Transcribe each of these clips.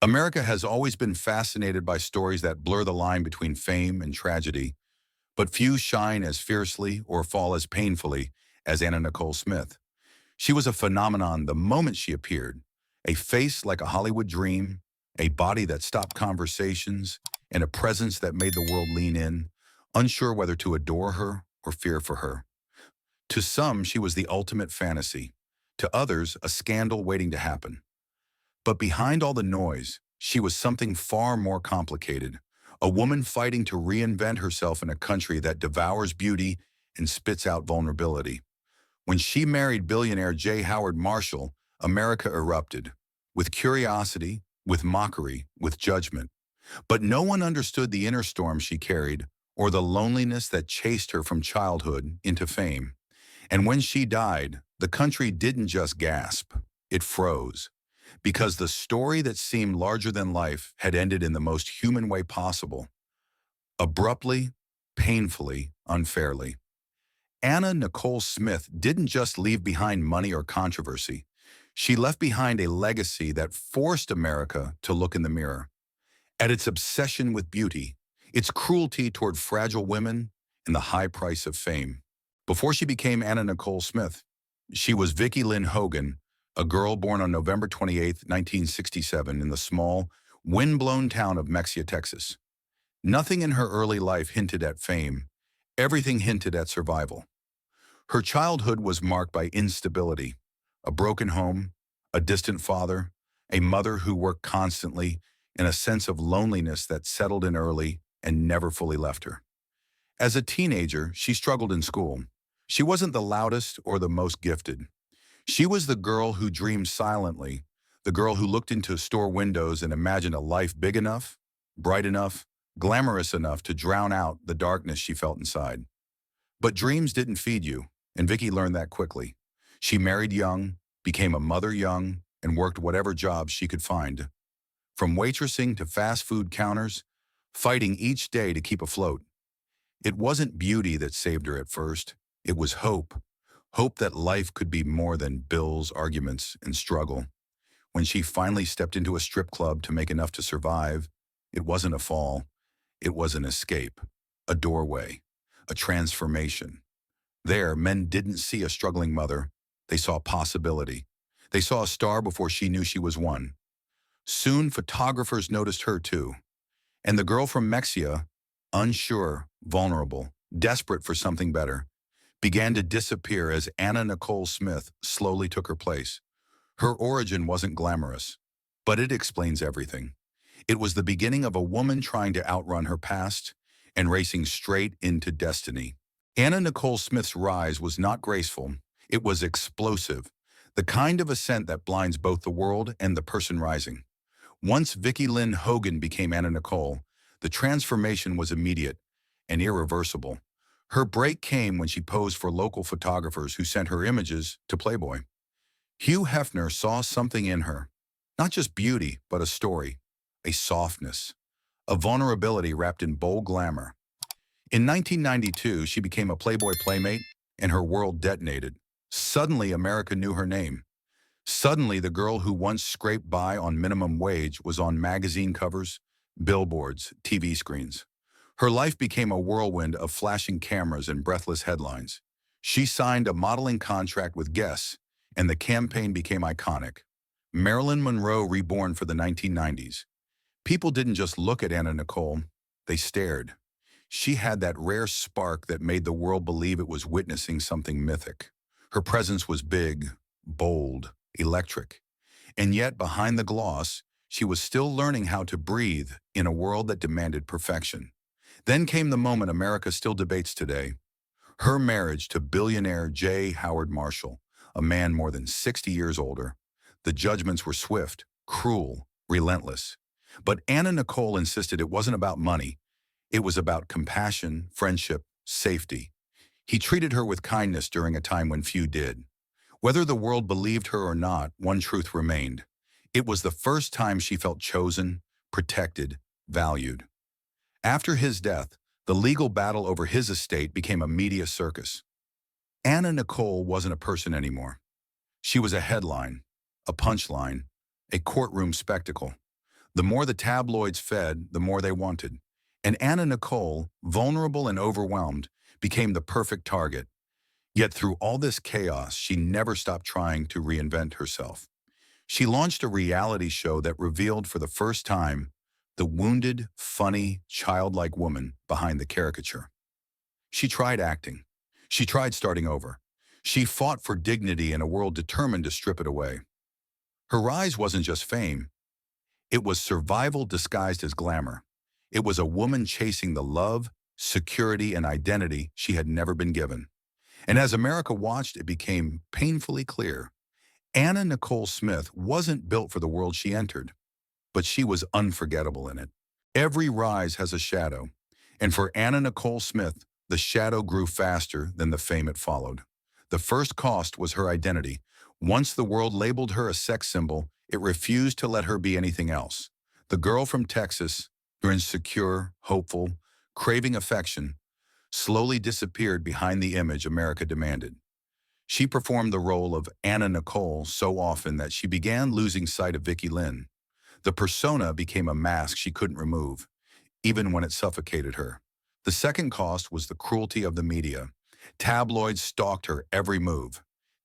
America has always been fascinated by stories that blur the line between fame and tragedy, but few shine as fiercely or fall as painfully as Anna Nicole Smith. She was a phenomenon the moment she appeared, a face like a Hollywood dream, a body that stopped conversations, and a presence that made the world lean in, unsure whether to adore her or fear for her. To some, she was the ultimate fantasy. To others, a scandal waiting to happen. But behind all the noise, she was something far more complicated. A woman fighting to reinvent herself in a country that devours beauty and spits out vulnerability. When she married billionaire J. Howard Marshall, America erupted. With curiosity, with mockery, with judgment. But no one understood the inner storm she carried, or the loneliness that chased her from childhood into fame. And when she died, the country didn't just gasp, it froze. Because the story that seemed larger than life had ended in the most human way possible. Abruptly, painfully, unfairly. Anna Nicole Smith didn't just leave behind money or controversy. She left behind a legacy that forced America to look in the mirror. At its obsession with beauty, its cruelty toward fragile women, and the high price of fame. Before she became Anna Nicole Smith, she was Vicki Lynn Hogan, a girl born on November 28, 1967, in the small, wind-blown town of Mexia, Texas. Nothing in her early life hinted at fame. Everything hinted at survival. Her childhood was marked by instability, a broken home, a distant father, a mother who worked constantly, and a sense of loneliness that settled in early and never fully left her. As a teenager, she struggled in school. She wasn't the loudest or the most gifted. She was the girl who dreamed silently, the girl who looked into store windows and imagined a life big enough, bright enough, glamorous enough to drown out the darkness she felt inside. But dreams didn't feed you, and Vicki learned that quickly. She married young, became a mother young, and worked whatever jobs she could find. From waitressing to fast food counters, fighting each day to keep afloat. It wasn't beauty that saved her at first. It was hope. Hope that life could be more than bills, arguments, and struggle. When she finally stepped into a strip club to make enough to survive, it wasn't a fall. It was an escape, a doorway, a transformation. There, men didn't see a struggling mother. They saw possibility. They saw a star before she knew she was one. Soon, photographers noticed her too. And the girl from Mexia, unsure, vulnerable, desperate for something better, began to disappear as Anna Nicole Smith slowly took her place. Her origin wasn't glamorous, but it explains everything. It was the beginning of a woman trying to outrun her past and racing straight into destiny. Anna Nicole Smith's rise was not graceful, it was explosive, the kind of ascent that blinds both the world and the person rising. Once Vicki Lynn Hogan became Anna Nicole, the transformation was immediate and irreversible. Her break came when she posed for local photographers who sent her images to Playboy. Hugh Hefner saw something in her, not just beauty, but a story, a softness, a vulnerability wrapped in bold glamour. In 1992, she became a Playboy playmate, and her world detonated. Suddenly, America knew her name. Suddenly, the girl who once scraped by on minimum wage was on magazine covers, billboards, TV screens. Her life became a whirlwind of flashing cameras and breathless headlines. She signed a modeling contract with Guess, and the campaign became iconic. Marilyn Monroe reborn for the 1990s. People didn't just look at Anna Nicole, they stared. She had that rare spark that made the world believe it was witnessing something mythic. Her presence was big, bold, electric. And yet, behind the gloss, she was still learning how to breathe in a world that demanded perfection. Then came the moment America still debates today. Her marriage to billionaire J. Howard Marshall, a man more than 60 years older. The judgments were swift, cruel, relentless. But Anna Nicole insisted it wasn't about money. It was about compassion, friendship, safety. He treated her with kindness during a time when few did. Whether the world believed her or not, one truth remained. It was the first time she felt chosen, protected, valued. After his death, the legal battle over his estate became a media circus. Anna Nicole wasn't a person anymore. She was a headline, a punchline, a courtroom spectacle. The more the tabloids fed, the more they wanted. And Anna Nicole, vulnerable and overwhelmed, became the perfect target. Yet through all this chaos, she never stopped trying to reinvent herself. She launched a reality show that revealed for the first time the wounded, funny, childlike woman behind the caricature. She tried acting. She tried starting over. She fought for dignity in a world determined to strip it away. Her rise wasn't just fame. It was survival disguised as glamour. It was a woman chasing the love, security, and identity she had never been given. And as America watched, it became painfully clear. Anna Nicole Smith wasn't built for the world she entered, but she was unforgettable in it. Every rise has a shadow, and for Anna Nicole Smith, the shadow grew faster than the fame it followed. The first cost was her identity. Once the world labeled her a sex symbol, it refused to let her be anything else. The girl from Texas, insecure, hopeful, craving affection, slowly disappeared behind the image America demanded. She performed the role of Anna Nicole so often that she began losing sight of Vicky Lynn. The persona became a mask she couldn't remove, even when it suffocated her. The second cost was the cruelty of the media. Tabloids stalked her every move.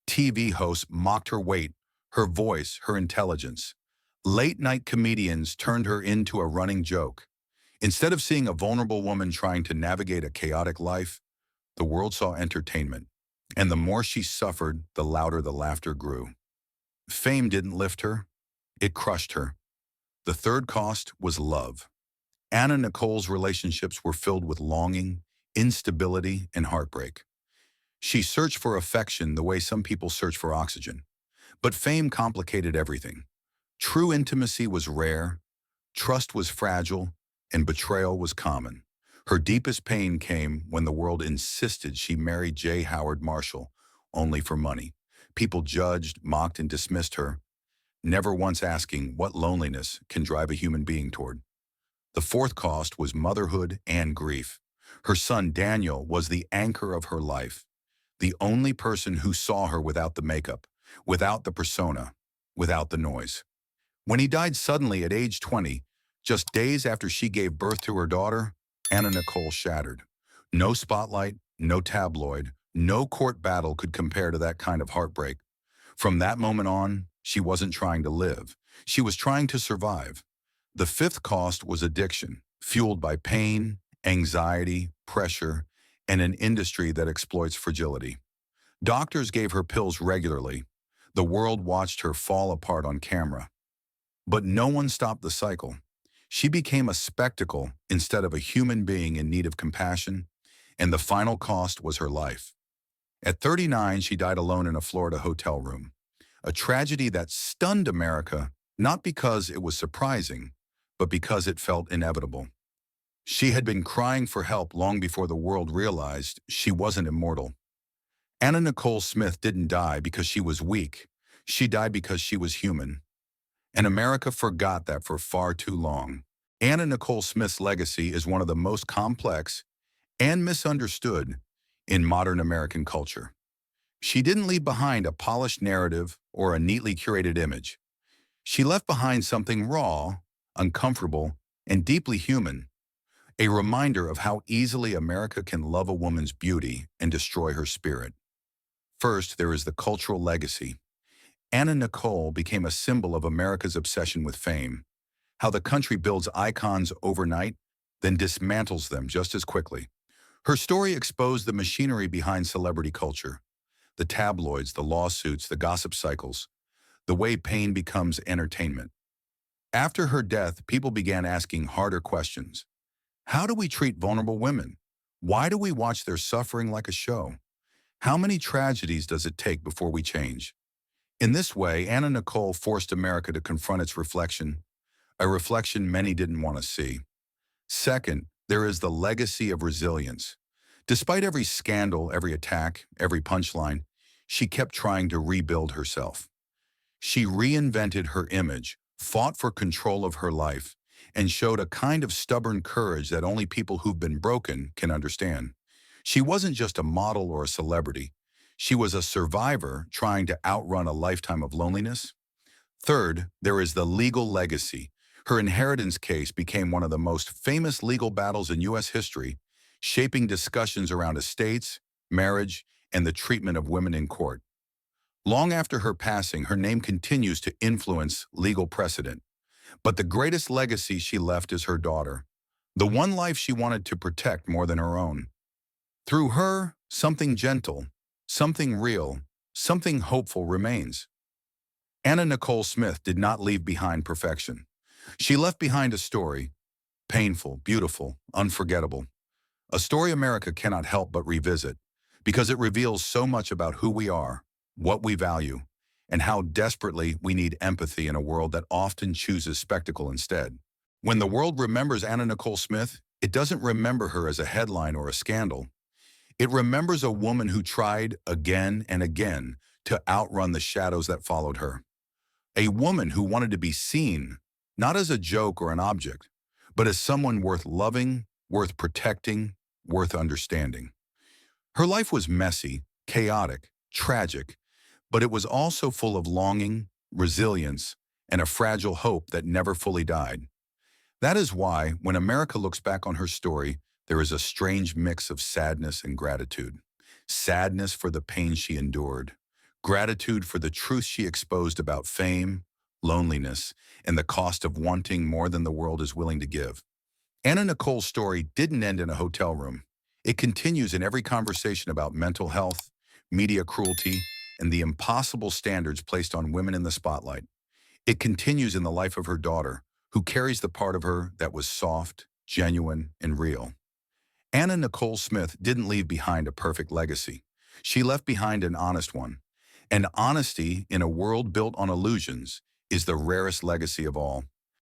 TV hosts mocked her weight, her voice, her intelligence. Late-night comedians turned her into a running joke. Instead of seeing a vulnerable woman trying to navigate a chaotic life, the world saw entertainment. And the more she suffered, the louder the laughter grew. Fame didn't lift her, it crushed her. The third cost was love. Anna Nicole's relationships were filled with longing, instability, and heartbreak. She searched for affection the way some people search for oxygen. But fame complicated everything. True intimacy was rare, trust was fragile, and betrayal was common. Her deepest pain came when the world insisted she marry J. Howard Marshall, only for money. People judged, mocked, and dismissed her, never once asking what loneliness can drive a human being toward. The fourth cost was motherhood and grief. Her son Daniel was the anchor of her life, the only person who saw her without the makeup, without the persona, without the noise. When he died suddenly at age 20, just days after she gave birth to her daughter, Anna Nicole shattered. No spotlight, no tabloid, no court battle could compare to that kind of heartbreak. From that moment on, she wasn't trying to live. She was trying to survive. The fifth cost was addiction, fueled by pain, anxiety, pressure, and an industry that exploits fragility. Doctors gave her pills regularly. The world watched her fall apart on camera. But no one stopped the cycle. She became a spectacle instead of a human being in need of compassion, and the final cost was her life. At 39, she died alone in a Florida hotel room, a tragedy that stunned America, not because it was surprising, but because it felt inevitable. She had been crying for help long before the world realized she wasn't immortal. Anna Nicole Smith didn't die because she was weak. She died because she was human. And America forgot that for far too long. Anna Nicole Smith's legacy is one of the most complex and misunderstood in modern American culture. She didn't leave behind a polished narrative or a neatly curated image. She left behind something raw, uncomfortable, and deeply human, a reminder of how easily America can love a woman's beauty and destroy her spirit. First, there is the cultural legacy. Anna Nicole became a symbol of America's obsession with fame, how the country builds icons overnight, then dismantles them just as quickly. Her story exposed the machinery behind celebrity culture, the tabloids, the lawsuits, the gossip cycles, the way pain becomes entertainment. After her death, people began asking harder questions. How do we treat vulnerable women? Why do we watch their suffering like a show? How many tragedies does it take before we change? In this way, Anna Nicole forced America to confront its reflection, a reflection many didn't want to see. Second, there is the legacy of resilience. Despite every scandal, every attack, every punchline, she kept trying to rebuild herself. She reinvented her image, fought for control of her life, and showed a kind of stubborn courage that only people who've been broken can understand. She wasn't just a model or a celebrity. She was a survivor trying to outrun a lifetime of loneliness. Third, there is the legal legacy. Her inheritance case became one of the most famous legal battles in U.S. history, shaping discussions around estates, marriage, and the treatment of women in court. Long after her passing, her name continues to influence legal precedent. But the greatest legacy she left is her daughter, the one life she wanted to protect more than her own. Through her, something gentle, something real, something hopeful remains. Anna Nicole Smith did not leave behind perfection. She left behind a story, painful, beautiful, unforgettable. A story America cannot help but revisit, because it reveals so much about who we are, what we value, and how desperately we need empathy in a world that often chooses spectacle instead. When the world remembers Anna Nicole Smith, it doesn't remember her as a headline or a scandal. It remembers a woman who tried again and again to outrun the shadows that followed her. A woman who wanted to be seen, not as a joke or an object, but as someone worth loving, worth protecting, worth understanding. Her life was messy, chaotic, tragic, but it was also full of longing, resilience, and a fragile hope that never fully died. That is why, when America looks back on her story, there is a strange mix of sadness and gratitude. Sadness for the pain she endured, gratitude for the truth she exposed about fame, loneliness, and the cost of wanting more than the world is willing to give. Anna Nicole's story didn't end in a hotel room. It continues in every conversation about mental health, media cruelty, and the impossible standards placed on women in the spotlight. It continues in the life of her daughter, who carries the part of her that was soft, genuine, and real. Anna Nicole Smith didn't leave behind a perfect legacy. She left behind an honest one. And honesty in a world built on illusions is the rarest legacy of all.